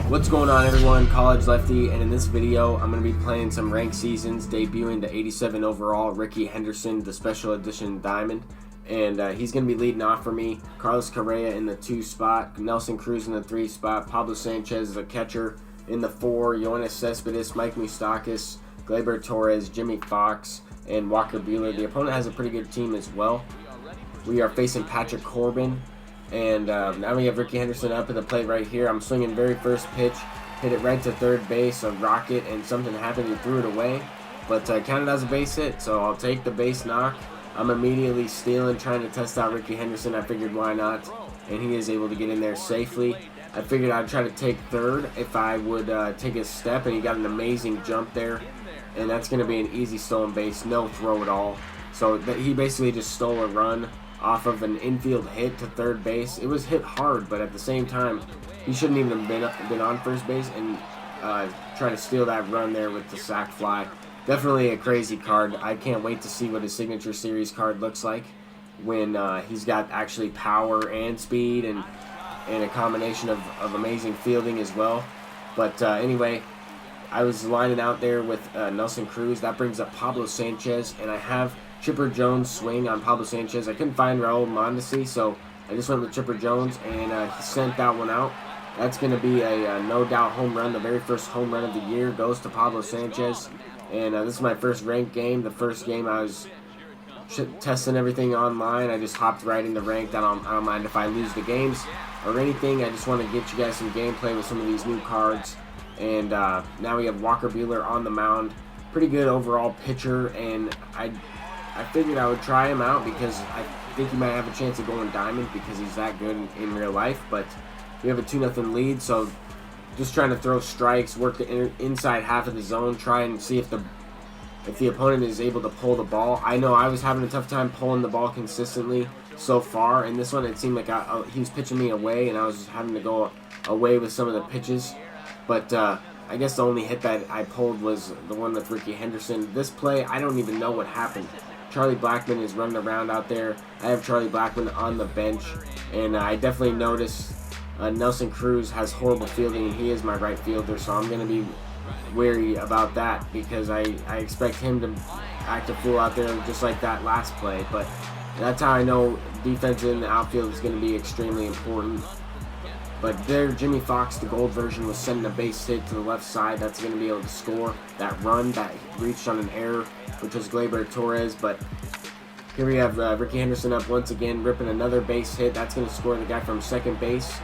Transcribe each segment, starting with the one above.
What's going on, everyone? College Lefty, and in this video I'm going to be playing some ranked seasons, debuting the 87 overall Rickey Henderson, the special edition diamond, and he's going to be leading off for me. Carlos Correa in the 2 spot, Nelson Cruz in the 3 spot, Pablo Sanchez the catcher in the 4, Yoenis Cespedes, Mike Moustakas, Gleyber Torres, Jimmy Fox, and Walker Buehler. The opponent has a pretty good team as well. We are facing Patrick Corbin. And now we have Rickey Henderson up at the plate right here. I'm swinging very first pitch, hit it right to third base, a rocket, and something happened. He threw it away, but counted as a base hit, so I'll take the base knock. I'm immediately stealing, trying to test out Rickey Henderson. I figured why not, and he is able to get in there safely. I figured I'd try to take third if I would take a step, and he got an amazing jump there, and that's going to be an easy stolen base, no throw at all. So he basically just stole a run off of an infield hit to third base. It was hit hard, but at the same time, he shouldn't even have been on first base, and try to steal that run there with the sac fly. Definitely a crazy card. I can't wait to see what his signature series card looks like when he's got actually power and speed and a combination of amazing fielding as well. But anyway, I was lining out there with Nelson Cruz. That brings up Pablo Sanchez, and I have Chipper Jones swing on Pablo Sanchez. I couldn't find Raul Mondesi, so I just went with Chipper Jones, and he sent that one out. That's going to be a no-doubt home run. The very first home run of the year goes to Pablo Sanchez. And this is my first ranked game. The first game I was testing everything online. I just hopped right into ranked. I don't mind if I lose the games or anything. I just want to get you guys some gameplay with some of these new cards. And now we have Walker Buehler on the mound. Pretty good overall pitcher, and I figured I would try him out because I think he might have a chance of going diamond because he's that good in real life. But we have a 2-0 lead, so just trying to throw strikes, work the inside half of the zone, try and see if the opponent is able to pull the ball. I know I was having a tough time pulling the ball consistently so far. In this one, it seemed like he was pitching me away, and I was having to go away with some of the pitches. But I guess the only hit that I pulled was the one with Rickey Henderson. This play, I don't even know what happened. Charlie Blackmon is running around out there. I have Charlie Blackmon on the bench, and I definitely noticed Nelson Cruz has horrible fielding, and he is my right fielder, so I'm going to be wary about that because I expect him to act a fool out there just like that last play. But that's how I know defense in the outfield is going to be extremely important. But there, Jimmy Fox, the gold version, was sending a base hit to the left side. That's going to be able to score that run that reached on an error, which was Gleyber Torres. But here we have Rickey Henderson up once again, ripping another base hit. That's going to score the guy from second base.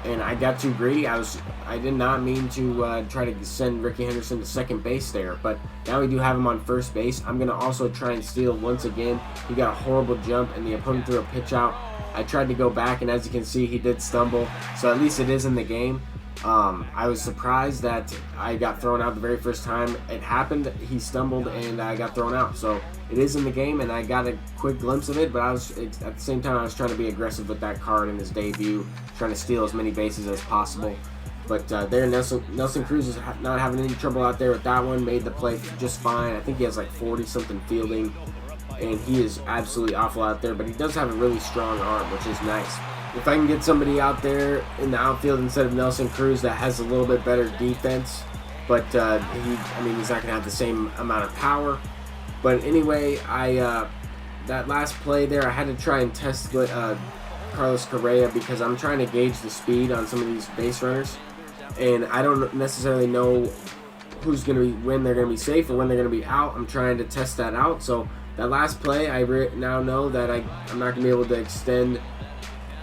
And I got too greedy. I did not mean to try to send Rickey Henderson to second base there. But now we do have him on first base. I'm going to also try and steal once again. He got a horrible jump, and the opponent threw a pitch out. I tried to go back, and as you can see, he did stumble. So at least it is in the game. I was surprised that I got thrown out the very first time it happened. He stumbled, and I got thrown out. So it is in the game, and I got a quick glimpse of it. But at the same time, I was trying to be aggressive with that card in his debut, trying to steal as many bases as possible. But there, Nelson Cruz is not having any trouble out there with that one. Made the play just fine. I think he has like 40-something fielding, and he is absolutely awful out there. But he does have a really strong arm, which is nice. If I can get somebody out there in the outfield instead of Nelson Cruz that has a little bit better defense, but he's not going to have the same amount of power. But anyway, that last play there, I had to try and test Carlos Correa because I'm trying to gauge the speed on some of these base runners, and I don't necessarily know when they're going to be safe or when they're going to be out. I'm trying to test that out. So that last play, I now know that I'm not going to be able to extend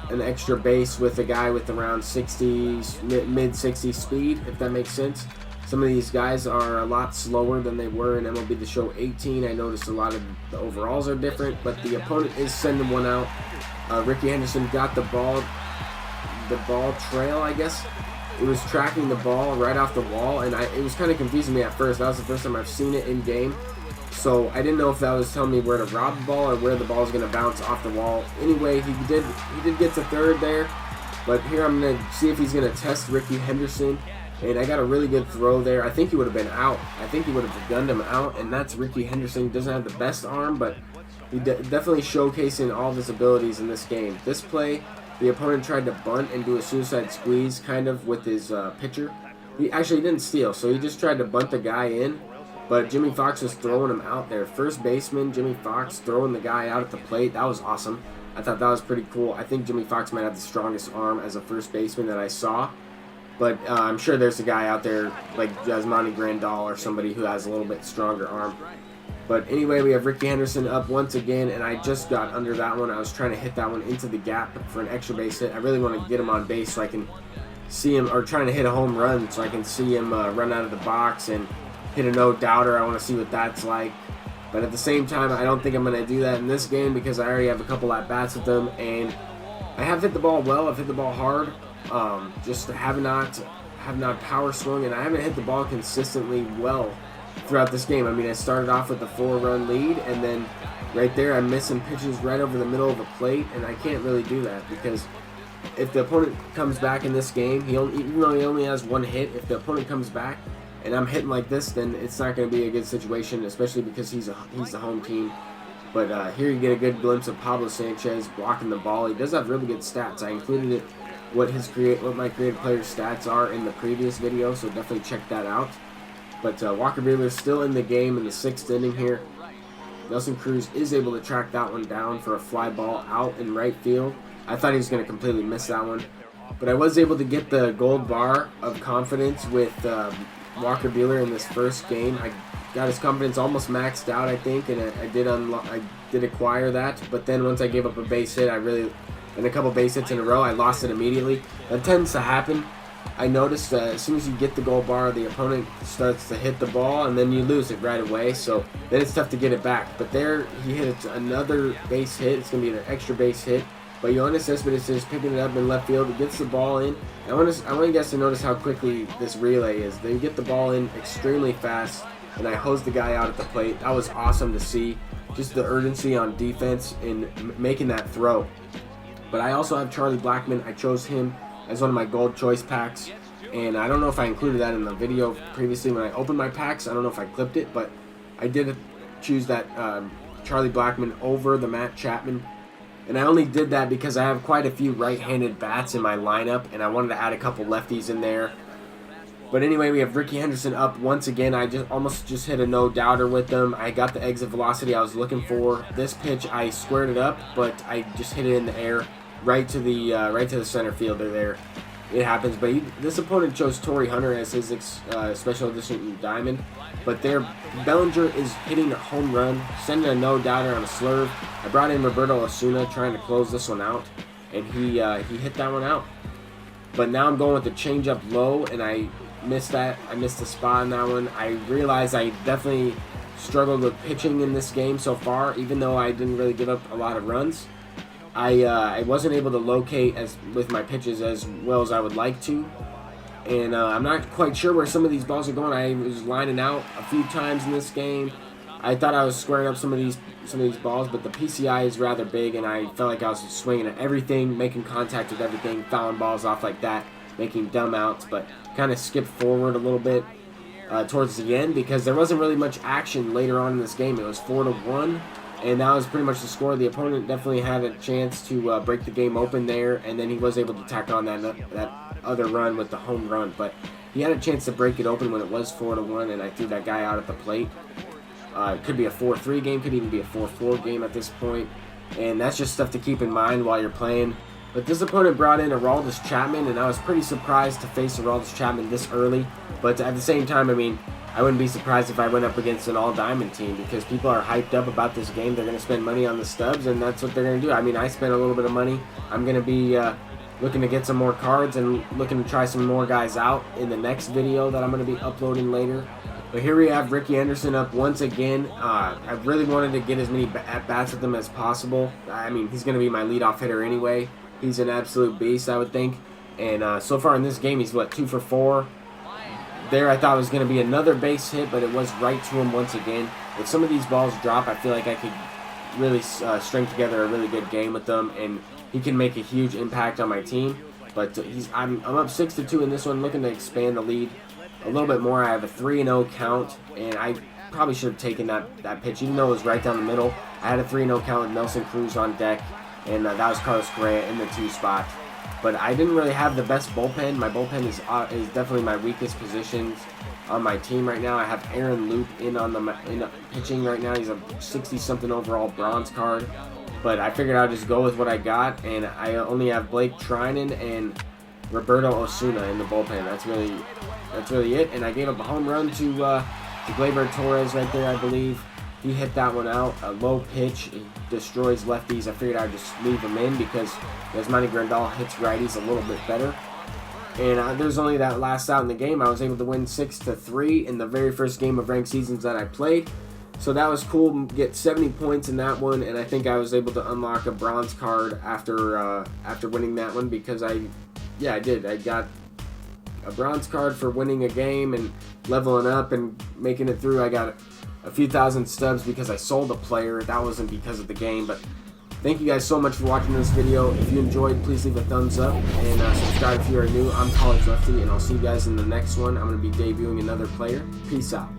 an extra base with a guy with around 60s, mid-60s speed, if that makes sense. Some of these guys are a lot slower than they were in MLB The Show 18. I noticed a lot of the overalls are different, but the opponent is sending one out. Rickey Henderson got the ball trail, I guess. It was tracking the ball right off the wall, and it was kind of confusing me at first. That was the first time I've seen it in game. So I didn't know if that was telling me where to rob the ball or where the ball is going to bounce off the wall. Anyway, he did get to third there. But here I'm going to see if he's going to test Rickey Henderson. And I got a really good throw there. I think he would have been out. I think he would have gunned him out. And that's Rickey Henderson. He doesn't have the best arm, but he definitely showcasing all of his abilities in this game. This play, the opponent tried to bunt and do a suicide squeeze kind of with his pitcher. He didn't steal, so he just tried to bunt the guy in, but Jimmy Fox was throwing him out there. First baseman Jimmy Fox throwing the guy out at the plate. That was awesome. I thought that was pretty cool. I think Jimmy Fox might have the strongest arm as a first baseman that I saw. But I'm sure there's a guy out there like Yasmani Grandal or somebody who has a little bit stronger arm. But anyway, we have Rickey Henderson up once again, and I just got under that one. I was trying to hit that one into the gap for an extra base hit. I really want to get him on base so I can see him, or trying to hit a home run so I can see him run out of the box and hit a no-doubter. I want to see what that's like. But at the same time, I don't think I'm going to do that in this game because I already have a couple at-bats with them, and I have hit the ball well. I've hit the ball hard. Just have not power swung, and I haven't hit the ball consistently well throughout this game. I mean, I started off with a 4-run lead, and then right there I missed some pitches right over the middle of the plate, and I can't really do that because if the opponent comes back in this game, even though he only has one hit, if the opponent comes back and I'm hitting like this, then it's not going to be a good situation, especially because he's the home team. But here you get a good glimpse of Pablo Sanchez blocking the ball. He does have really good stats. I included it what my creative player stats are in the previous video, so definitely check that out. But Walker Buehler still in the game in the 6th inning here. Nelson Cruz is able to track that one down for a fly ball out in right field. I thought he was going to completely miss that one. But I was able to get the gold bar of confidence with Walker Buehler in this first game. I got his confidence almost maxed out, I think, and I did acquire that. But then once I gave up a base hit, and a couple base hits in a row, I lost it immediately. That tends to happen. I noticed as soon as you get the gold bar, the opponent starts to hit the ball, and then you lose it right away. So then it's tough to get it back. But there, he hit another base hit. It's going to be an extra base hit. But Yoenis Cespedes is picking it up in left field. He gets the ball in. I want you guys to notice how quickly this relay is. They get the ball in extremely fast, and I hosed the guy out at the plate. That was awesome to see. Just the urgency on defense in making that throw. But I also have Charlie Blackmon. I chose him as one of my gold choice packs, and I don't know if I included that in the video previously when I opened my packs. I don't know if I clipped it, but I did choose that Charlie Blackmon over the Matt Chapman, and I only did that because I have quite a few right-handed bats in my lineup, and I wanted to add a couple lefties in there. But anyway, we have Rickey Henderson up once again. I almost hit a no-doubter with them. I got the exit velocity I was looking for. This pitch, I squared it up, but I just hit it in the air, right to the center fielder there. It happens, but this opponent chose Torrey Hunter as his special edition diamond. But Bellinger is hitting a home run, sending a no-doubter on a slurve. I brought in Roberto Osuna trying to close this one out, and he hit that one out. But now I'm going with the changeup low, and I missed that. I missed the spot on that one. I realized I definitely struggled with pitching in this game so far, even though I didn't really give up a lot of runs. I wasn't able to locate with my pitches as well as I would like to, and I'm not quite sure where some of these balls are going. I was lining out a few times in this game. I thought I was squaring up some of these balls, but the PCI is rather big, and I felt like I was swinging at everything, making contact with everything, fouling balls off like that, making dumb outs, but kind of skipped forward a little bit towards the end because there wasn't really much action later on in this game. It was 4-1. And that was pretty much the score. The opponent definitely had a chance to break the game open there, and then he was able to tack on that other run with the home run. But he had a chance to break it open when it was 4-1, and I threw that guy out at the plate. It could be a 4-3 game, could even be a 4-4 game at this point. And that's just stuff to keep in mind while you're playing. But this opponent brought in Aroldis Chapman, and I was pretty surprised to face Aroldis Chapman this early. But at the same time, I mean, I wouldn't be surprised if I went up against an all-diamond team because people are hyped up about this game. They're going to spend money on the stubs, and that's what they're going to do. I mean, I spent a little bit of money. I'm going to be looking to get some more cards and looking to try some more guys out in the next video that I'm going to be uploading later. But here we have Rickey Henderson up once again. I really wanted to get as many at-bats with him as possible. I mean, he's going to be my leadoff hitter anyway. He's an absolute beast, I would think. And so far in this game, he's, 2 for 4. There I thought it was going to be another base hit, but it was right to him once again. If some of these balls drop, I feel like I could really string together a really good game with them, and he can make a huge impact on my team. But I'm up 6-2 in this one, looking to expand the lead a little bit more. I have a 3-0 count, and I probably should have taken that pitch, even though it was right down the middle. I had a 3-0 count with Nelson Cruz on deck, and that was Carlos Correa in the 2 spot. But I didn't really have the best bullpen. My bullpen is definitely my weakest positions on my team right now. I have Aaron Loup in pitching right now. He's a 60-something overall bronze card. But I figured I'd just go with what I got, and I only have Blake Trinan and Roberto Osuna in the bullpen. That's really it. And I gave up a home run to Gleyber Torres right there, I believe. He hit that one out. A low pitch. It destroys lefties. I figured I'd just leave him in because Yasmani Grandal hits righties a little bit better. And there's only that last out in the game. I was able to win 6-3 in the very first game of ranked seasons that I played. So that was cool. Get 70 points in that one, and I think I was able to unlock a bronze card after winning that one because I did. I got a bronze card for winning a game and leveling up and making it through. I got a few thousand stubs because I sold a player. That wasn't because of the game, but thank you guys so much for watching this video. If you enjoyed, please leave a thumbs up and subscribe if you are new. I'm College Lefty, and I'll see you guys in the next one. I'm going to be debuting another player. Peace out.